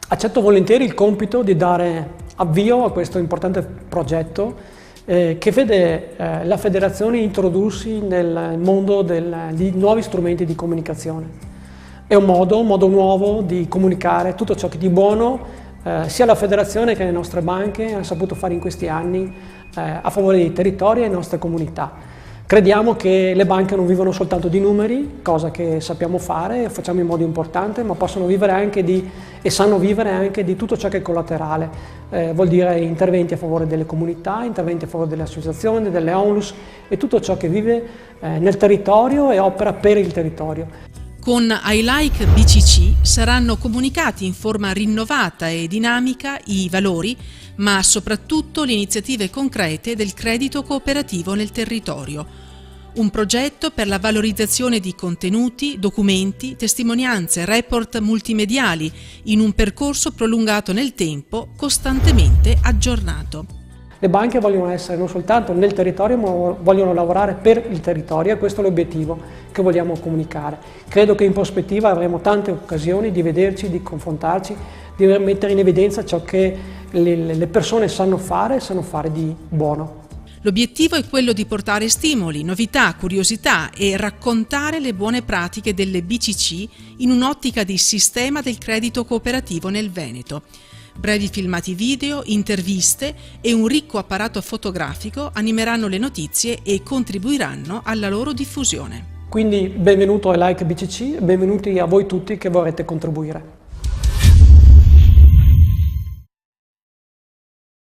Accetto volentieri il compito di dare avvio a questo importante progetto che vede la federazione introdursi nel mondo di nuovi strumenti di comunicazione. È un modo nuovo di comunicare tutto ciò che di buono sia la federazione che le nostre banche hanno saputo fare in questi anni a favore dei territori e delle nostre comunità. Crediamo che le banche non vivono soltanto di numeri, cosa che sappiamo fare, facciamo in modo importante, ma possono vivere anche e sanno vivere anche di tutto ciò che è collaterale. Vuol dire interventi a favore delle comunità, interventi a favore delle associazioni, delle onlus e tutto ciò che vive nel territorio e opera per il territorio. Con I Like BCC saranno comunicati in forma rinnovata e dinamica i valori, ma soprattutto le iniziative concrete del credito cooperativo nel territorio. Un progetto per la valorizzazione di contenuti, documenti, testimonianze, report multimediali in un percorso prolungato nel tempo, costantemente aggiornato. Le banche vogliono essere non soltanto nel territorio, ma vogliono lavorare per il territorio e questo è l'obiettivo che vogliamo comunicare. Credo che in prospettiva avremo tante occasioni di vederci, di confrontarci, di mettere in evidenza ciò che le persone sanno fare di buono. L'obiettivo è quello di portare stimoli, novità, curiosità e raccontare le buone pratiche delle BCC in un'ottica di sistema del credito cooperativo nel Veneto. Brevi filmati video, interviste e un ricco apparato fotografico animeranno le notizie e contribuiranno alla loro diffusione. Quindi benvenuto a Like BCC, benvenuti a voi tutti che vorrete contribuire.